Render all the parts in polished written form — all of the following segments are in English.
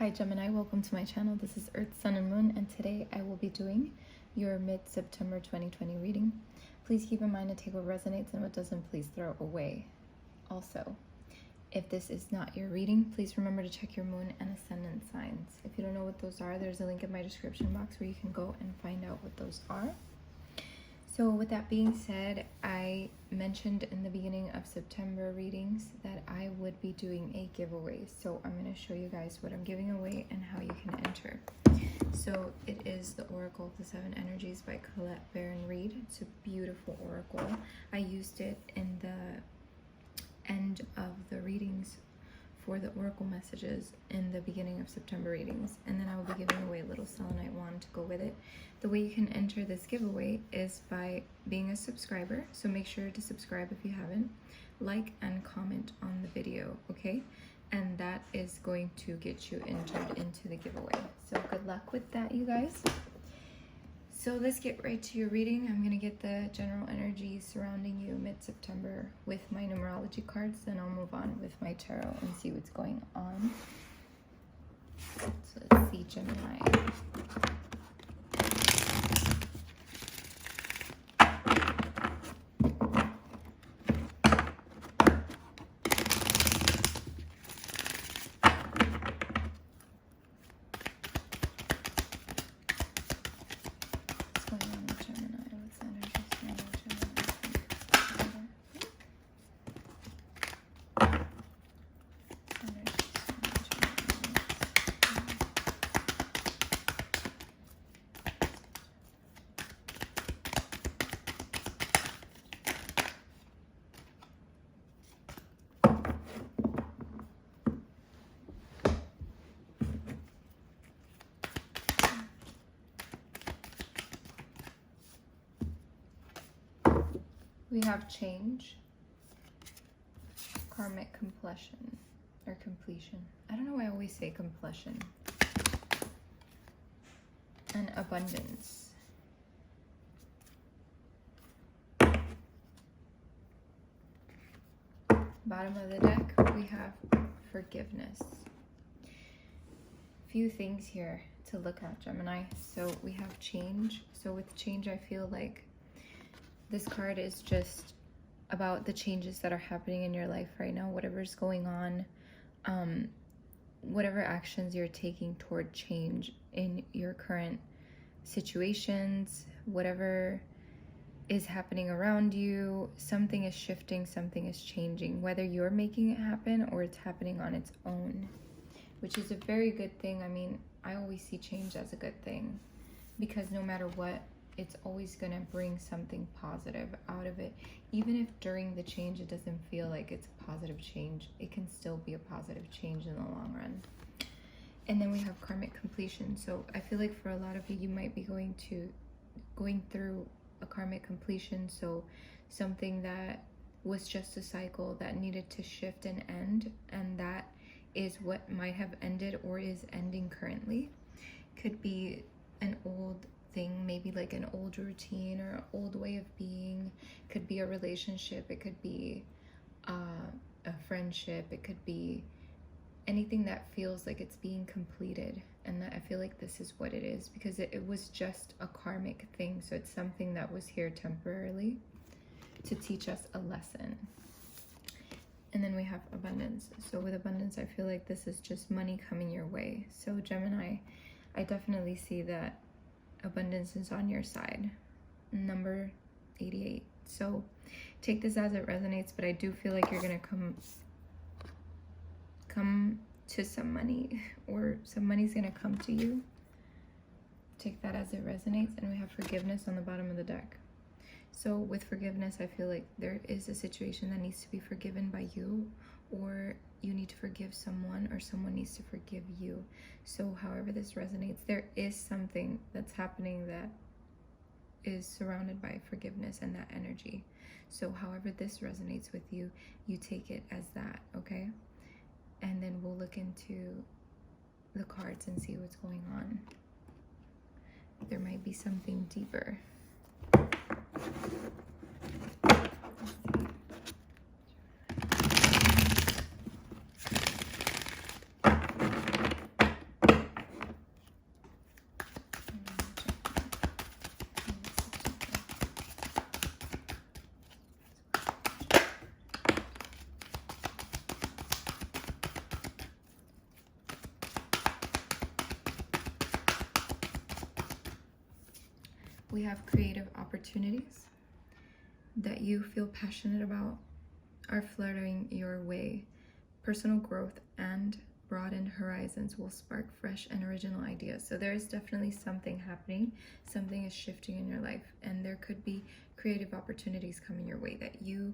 Hi Gemini, welcome to my channel. This is Earth, Sun, and Moon, and today I will be doing your mid-September 2020 reading. Please keep in mind to take what resonates and what doesn't, please throw away. Also, if this is not your reading, please remember to check your moon and ascendant signs. If you don't know what those are, there's a link in my description box where you can go and find out what those are. So with that being said, I mentioned in the beginning of September readings that I would be doing a giveaway. So I'm going to show you guys what I'm giving away and how you can enter. So it is the Oracle of the Seven Energies by Colette Baron Reed. It's a beautiful oracle. I used it in the end of the readings for the oracle messages in the beginning of September readings, and then I will be giving away a little selenite wand to go with it. The way you can enter this giveaway is by being a subscriber, so make sure to subscribe if you haven't, like and comment on the video, okay? And that is going to get you entered into the giveaway. So good luck with that, you guys. So let's get right to your reading. I'm going to get the general energy surrounding you mid-September with my numerology cards, then I'll move on with my tarot and see what's going on. So let's see, Gemini. We have change, karmic completion, or completion. I don't know why I always say completion. And abundance. Bottom of the deck, we have forgiveness. Few things here to look at, Gemini. So we have change. So with change, I feel like this card is just about the changes that are happening in your life right now, whatever's going on, whatever actions you're taking toward change in your current situations, whatever is happening around you, something is shifting, something is changing, whether you're making it happen or it's happening on its own, which is a very good thing. I mean, I always see change as a good thing because no matter what, it's always going to bring something positive out of it. Even if during the change it doesn't feel like it's a positive change, it can still be a positive change in the long run. And then we have karmic completion. So I feel like for a lot of you, you might be going through a karmic completion. So something that was just a cycle that needed to shift and end, and that is what might have ended or is ending currently. Could be an old thing, maybe like an old routine or an old way of being. Could be a relationship, it could be a friendship, it could be anything that feels like it's being completed. And I feel like this is what it is, because it was just a karmic thing. So it's something that was here temporarily to teach us a lesson. And then we have abundance. So with abundance, I feel like this is just money coming your way. So Gemini, I definitely see that abundance is on your side. Number 88. So take this as it resonates, but I do feel like you're gonna come to some money, or some money's gonna come to you. Take that as it resonates. And we have forgiveness on the bottom of the deck. So with forgiveness, I feel like there is a situation that needs to be forgiven by you, or you need to forgive someone, or someone needs to forgive you. So however this resonates, there is something that's happening that is surrounded by forgiveness and that energy. So however this resonates with you, you take it as that, okay? And then we'll look into the cards and see what's going on. There might be something deeper. we have creative opportunities that you feel passionate about are flooding your way. Personal growth and broadened horizons will spark fresh and original ideas. So there is definitely something happening, something is shifting in your life, and there could be creative opportunities coming your way that you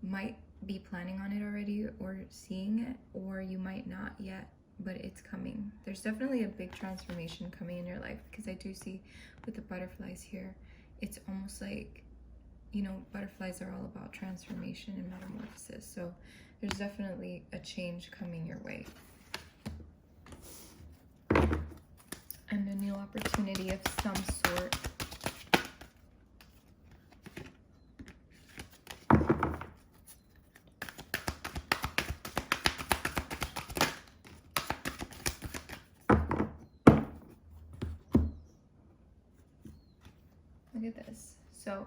might be planning on it already or seeing it, or you might not yet, but it's coming. There's definitely a big transformation coming in your life, because I do see with the butterflies here, it's almost like, you know, butterflies are all about transformation and metamorphosis. So there's definitely a change coming your way. And a new opportunity of some sort. Look at this. So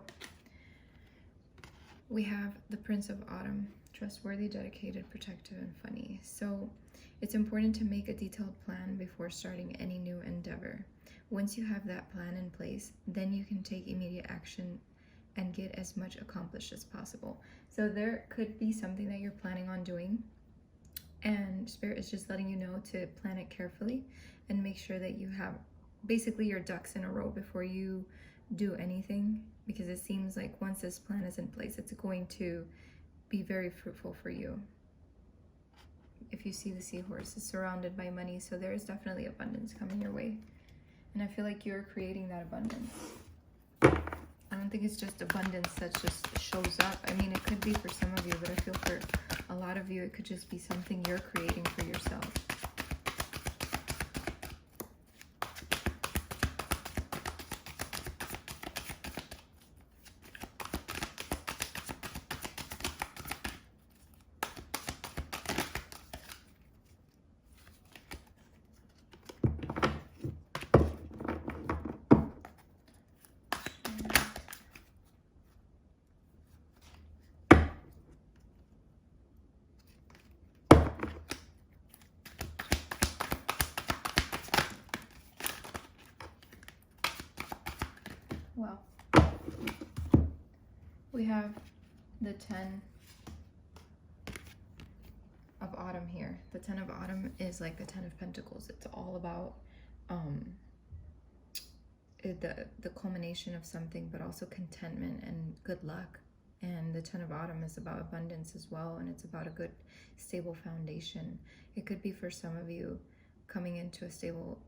we have the Prince of Autumn, trustworthy, dedicated, protective, and funny. So it's important to make a detailed plan before starting any new endeavor. Once you have that plan in place, then you can take immediate action and get as much accomplished as possible. So there could be something that you're planning on doing, and Spirit is just letting you know to plan it carefully and make sure that you have basically your ducks in a row before you do anything, because it seems like once this plan is in place, it's going to be very fruitful for you. If you see the seahorse is surrounded by money, so there is definitely abundance coming your way, and I feel like you're creating that abundance. I don't think it's just abundance that just shows up. I mean, it could be for some of you, but I feel for a lot of you it could just be something you're creating for yourself. Well, we have the 10 of Autumn here. The 10 of Autumn is like the 10 of Pentacles. It's all about the culmination of something, but also contentment and good luck. And the 10 of Autumn is about abundance as well, and it's about a good, stable foundation. It could be for some of you coming into a stable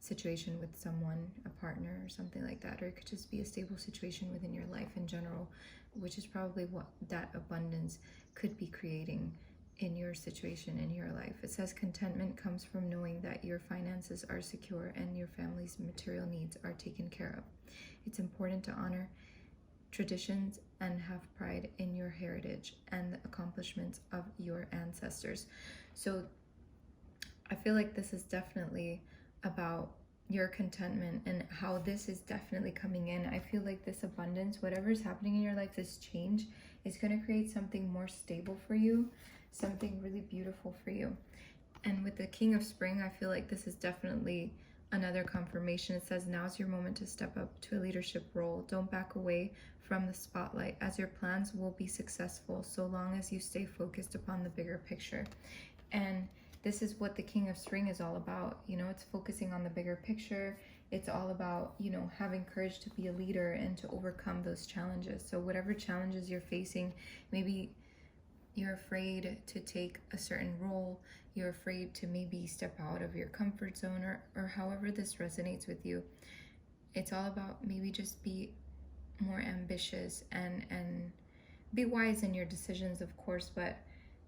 situation with someone, a partner or something like that, or it could just be a stable situation within your life in general, which is probably what that abundance could be creating in your situation, in your life. It says contentment comes from knowing that your finances are secure and your family's material needs are taken care of. It's important to honor traditions and have pride in your heritage and the accomplishments of your ancestors. So I feel like this is definitely about your contentment and how this is definitely coming in. I feel like this abundance, whatever is happening in your life, this change is going to create something more stable for you, something really beautiful for you. And with the King of Spring, I feel like this is definitely another confirmation. It says now's your moment to step up to a leadership role. Don't back away from the spotlight, as your plans will be successful so long as you stay focused upon the bigger picture. And this is what the King of Spring is all about. You know, it's focusing on the bigger picture. It's all about, you know, having courage to be a leader and to overcome those challenges. So whatever challenges you're facing, maybe you're afraid to take a certain role, you're afraid to maybe step out of your comfort zone, or however this resonates with you. It's all about maybe just be more ambitious and be wise in your decisions, of course, but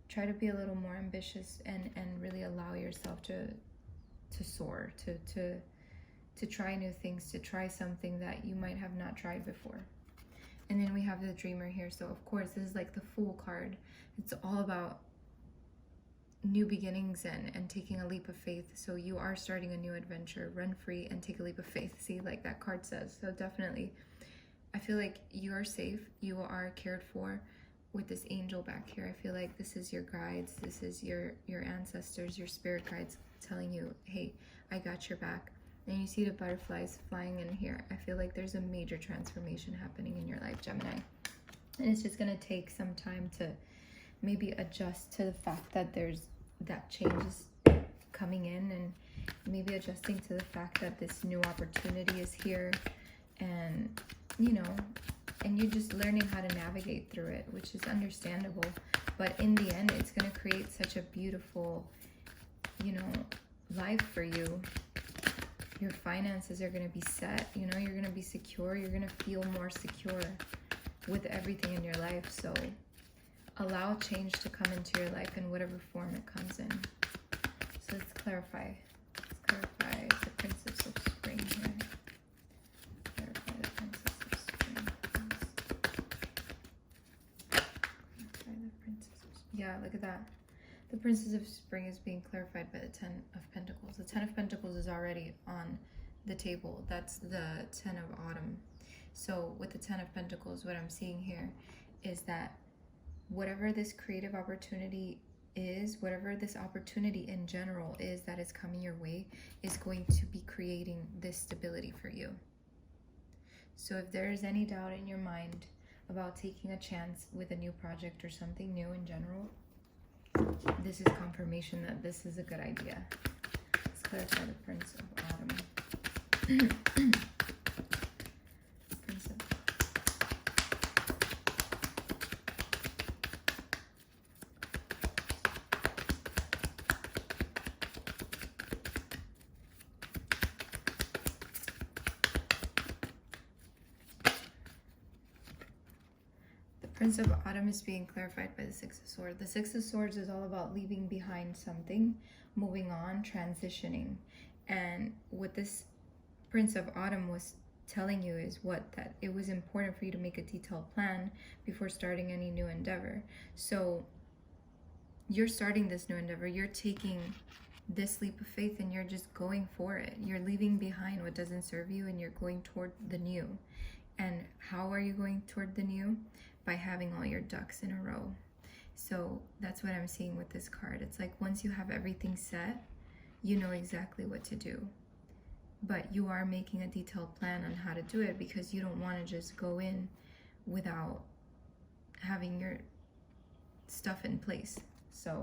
try to be a little more ambitious and really allow yourself to soar, to try new things, to try something that you might have not tried before. And then we have the Dreamer here. So of course, this is like the Fool card. It's all about new beginnings and taking a leap of faith. So you are starting a new adventure. Run free and take a leap of faith. See, like that card says. So definitely, I feel like you are safe. You are cared for with this angel back here. I feel like this is your guides. This is your ancestors, your spirit guides telling you, hey, I got your back. And you see the butterflies flying in here. I feel like there's a major transformation happening in your life, Gemini. And it's just going to take some time to maybe adjust to the fact that there's that change is coming in, and maybe adjusting to the fact that this new opportunity is here, and you know, and you're just learning how to navigate through it, which is understandable. But in the end, it's going to create such a beautiful, you know, life for you. Your finances are going to be set, you know, you're going to be secure, you're going to feel more secure with everything in your life. So allow change to come into your life in whatever form it comes in. So let's clarify. Let's clarify the Princess of Spring here. Clarify the Princess of Spring. Clarify the Princess of Spring. Yeah, look at that. The Princess of Spring is being clarified by the Ten of Pentacles. The Ten of Pentacles is already on the table. That's the Ten of Autumn. So with the Ten of Pentacles, what I'm seeing here is that whatever this creative opportunity is, whatever this opportunity in general is that is coming your way, is going to be creating this stability for you. So if there is any doubt in your mind about taking a chance with a new project or something new in general, this is confirmation that this is a good idea. Let's clarify the Prince of Autumn. Prince of... Prince of Autumn is being clarified by the Six of Swords. The Six of Swords is all about leaving behind something, moving on, transitioning. And what this Prince of Autumn was telling you is that it was important for you to make a detailed plan before starting any new endeavor. So you're starting this new endeavor, you're taking this leap of faith, and you're just going for it. You're leaving behind what doesn't serve you, and you're going toward the new. And how are you going toward the new? By having all your ducks in a row. So that's what I'm seeing with this card. It's like once you have everything set, you know exactly what to do. But you are making a detailed plan on how to do it, because you don't want to just go in without having your stuff in place. So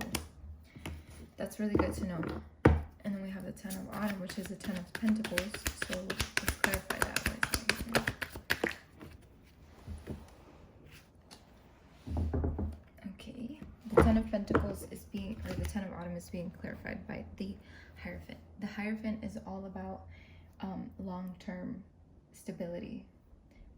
that's really good to know. And then we have the Ten of Autumn, which is the Ten of Pentacles. So let's clarify that. The Ten of Pentacles is being, or the Ten of Autumn is being clarified by the Hierophant. The Hierophant is all about long-term stability.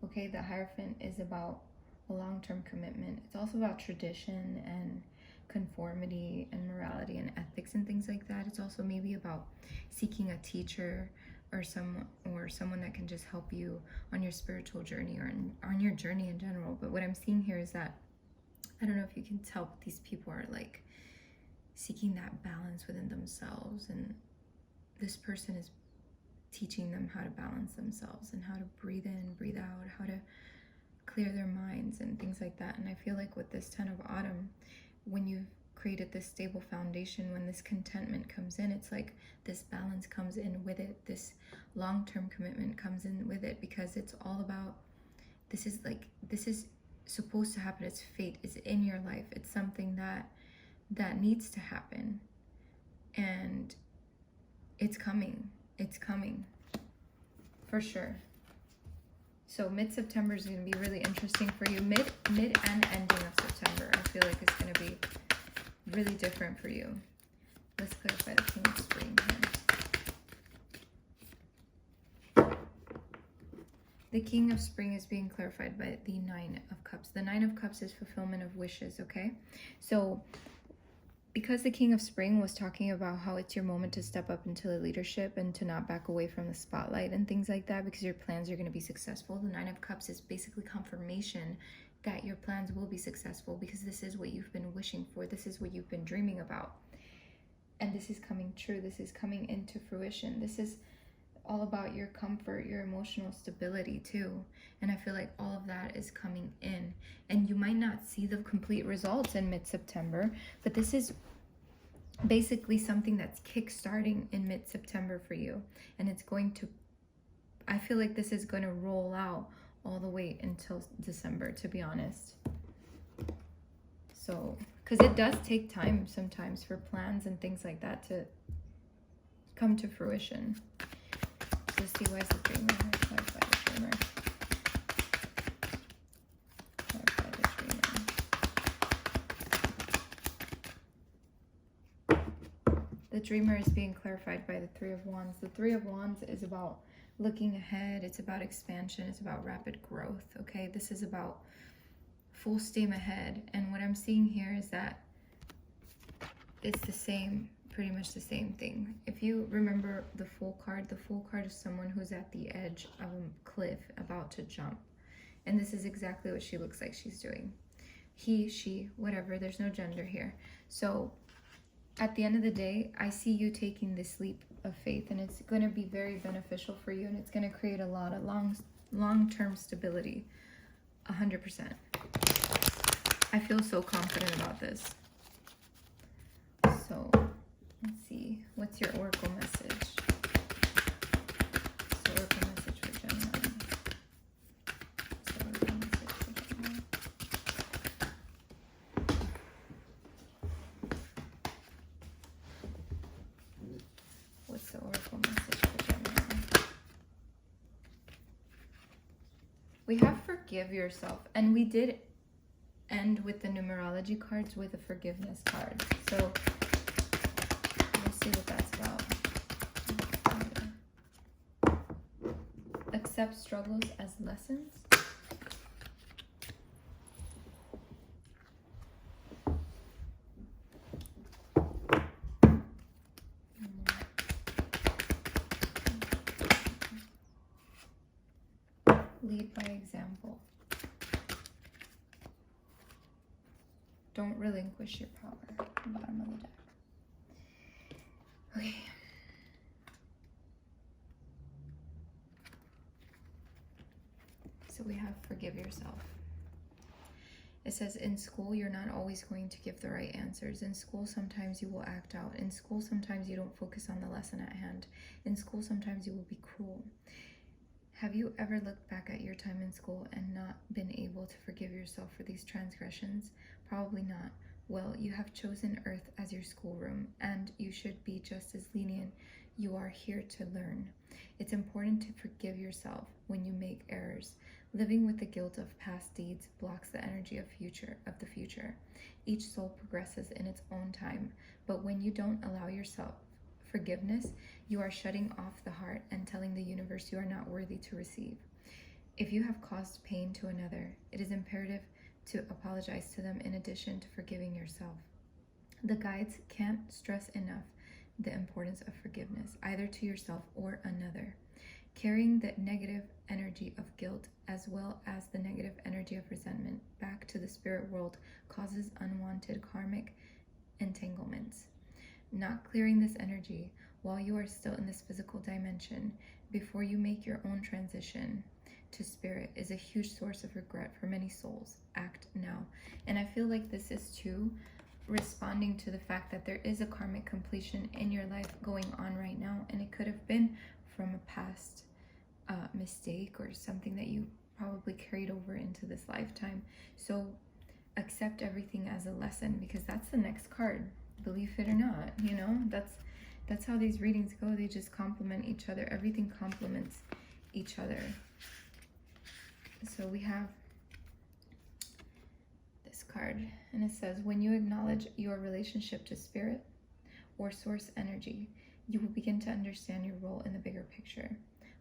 Okay, the Hierophant is about a long-term commitment. It's also about tradition and conformity and morality and ethics and things like that. It's also maybe about seeking a teacher or someone that can just help you on your spiritual journey or on your journey in general. But what I'm seeing here is that, I don't know if you can tell, but these people are like seeking that balance within themselves, and this person is teaching them how to balance themselves and how to breathe in, breathe out, how to clear their minds and things like that. And I feel like with this Ten of Autumn, when you've created this stable foundation, when this contentment comes in, it's like this balance comes in with it, this long-term commitment comes in with it, because it's all about, this is supposed to happen. It's fate. It's in your life. It's something that needs to happen, and it's coming. It's coming for sure. So mid-September is going to be really interesting for you. Mid and ending of September, I feel like it's going to be really different for you. Let's clarify the King of Spring here. The King of Spring is being clarified by the Nine of Cups. The Nine of Cups is fulfillment of wishes, okay? So because the King of Spring was talking about how it's your moment to step up into the leadership and to not back away from the spotlight and things like that, because your plans are going to be successful, the Nine of Cups is basically confirmation that your plans will be successful, because this is what you've been wishing for. This is what you've been dreaming about. And this is coming true. This is coming into fruition. This is all about your comfort, your emotional stability too. And I feel like all of that is coming in. And you might not see the complete results in mid-September, but this is basically something that's kick-starting in mid-September for you. And it's going to, I feel like this is going to roll out all the way until December, to be honest. So, because it does take time sometimes for plans and things like that to come to fruition. So let's see, why is the dreamer? Clarify the dreamer. Clarify the dreamer. The dreamer is being clarified by the Three of Wands. The Three of Wands is about looking ahead. It's about expansion. It's about rapid growth. Okay, this is about full steam ahead. And what I'm seeing here is that it's the same, pretty much the same thing. If you remember the Fool card is someone who's at the edge of a cliff about to jump. And this is exactly what she looks like she's doing. He, she, whatever, there's no gender here. So at the end of the day, I see you taking this leap of faith, and it's going to be very beneficial for you, and it's going to create a lot of long-term stability. 100%. I feel so confident about this. So let's see, what's your oracle message? What's the oracle message for Gemini? What's the oracle message for Gemini? What's the oracle message for Gemini? We have forgive yourself, and we did end with the numerology cards with a forgiveness card. So we'll see what that's about. Accept struggles as lessons. Lead by example. Don't relinquish your power. Bottom of the deck. Okay. So we have forgive yourself. It says, in school, you're not always going to give the right answers. In school, sometimes you will act out. In school, sometimes you don't focus on the lesson at hand. In school, sometimes you will be cruel. Have you ever looked back at your time in school and not been able to forgive yourself for these transgressions? Probably not. Well, you have chosen Earth as your schoolroom, and you should be just as lenient. You are here to learn. It's important to forgive yourself when you make errors. Living with the guilt of past deeds blocks the energy of the future. Each soul progresses in its own time, but when you don't allow yourself forgiveness, you are shutting off the heart and telling the universe you are not worthy to receive. If you have caused pain to another, it is imperative to apologize to them in addition to forgiving yourself. The guides can't stress enough the importance of forgiveness, either to yourself or another. Carrying the negative energy of guilt as well as the negative energy of resentment back to the spirit world causes unwanted karmic entanglements. Not clearing this energy while you are still in this physical dimension before you make your own transition to spirit is a huge source of regret for many souls. Act now. And I feel like this is too responding to the fact that there is a karmic completion in your life going on right now, and it could have been from a past mistake or something that you probably carried over into this lifetime. So accept everything as a lesson, because that's the next card. Believe it or not, you know, that's how these readings go. They just complement each other. Everything complements each other. So we have this card, and it says, when you acknowledge your relationship to spirit or source energy, you will begin to understand your role in the bigger picture.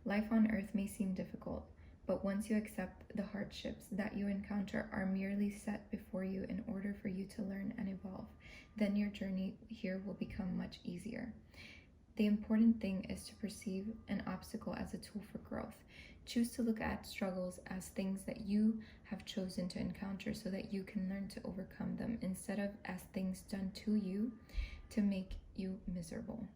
Life on earth may seem difficult, but once you accept the hardships that you encounter are merely set before you in order for you to learn and evolve, then your journey here will become much easier. The important thing is to perceive an obstacle as a tool for growth. Choose to look at struggles as things that you have chosen to encounter so that you can learn to overcome them, instead of as things done to you to make you miserable.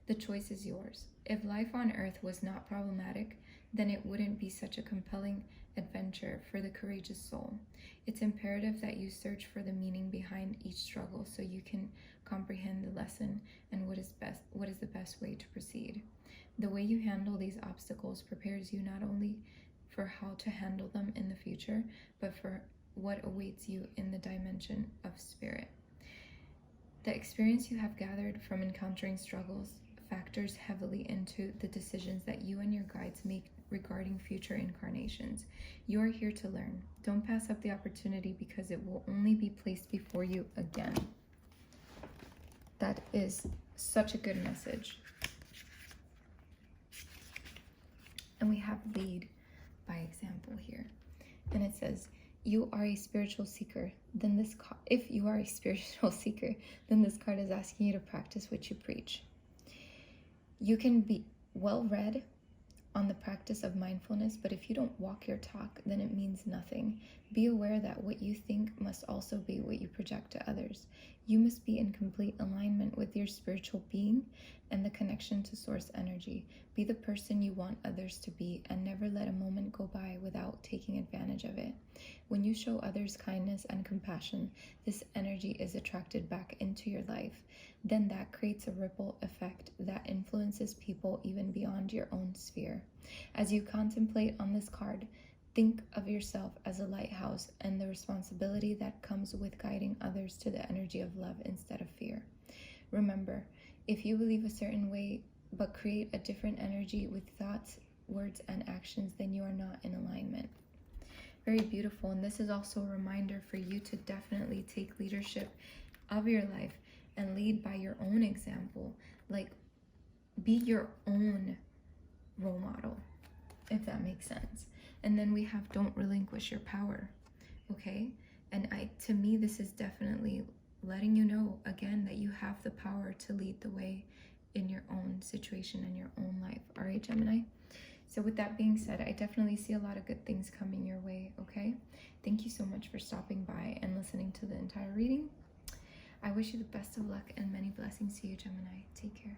The choice is yours. If life on Earth was not problematic, then it wouldn't be such a compelling adventure for the courageous soul. It's imperative that you search for the meaning behind each struggle so you can comprehend the lesson and what is the best way to proceed. The way you handle these obstacles prepares you not only for how to handle them in the future, but for what awaits you in the dimension of spirit. The experience you have gathered from encountering struggles factors heavily into the decisions that you and your guides make regarding future incarnations. You are here to learn. Don't pass up the opportunity because it will only be placed before you again. That is such a good message. And we have lead by example here. And it says, you are a spiritual seeker, then if you are a spiritual seeker, then this card is asking you to practice what you preach. You can be well read on the practice of mindfulness, but if you don't walk your talk, then it means nothing. Be aware that what you think must also be what you project to others. You must be in complete alignment with your spiritual being and the connection to source energy. Be the person you want others to be, and never let a moment go by without taking advantage of it. When you show others kindness and compassion, this energy is attracted back into your life. Then that creates a ripple effect that influences people even beyond your own sphere. As you contemplate on this card, think of yourself as a lighthouse and the responsibility that comes with guiding others to the energy of love instead of fear. Remember, if you believe a certain way but create a different energy with thoughts, words, and actions, then you are not in alignment. Very beautiful. And this is also a reminder for you to definitely take leadership of your life and lead by your own example. Like, be your own role model, if that makes sense. And then we have don't relinquish your power, okay? And to me, this is definitely letting you know, again, that you have the power to lead the way in your own situation and your own life. All right, Gemini? So with that being said, I definitely see a lot of good things coming your way, okay? Thank you so much for stopping by and listening to the entire reading. I wish you the best of luck and many blessings to you, Gemini. Take care.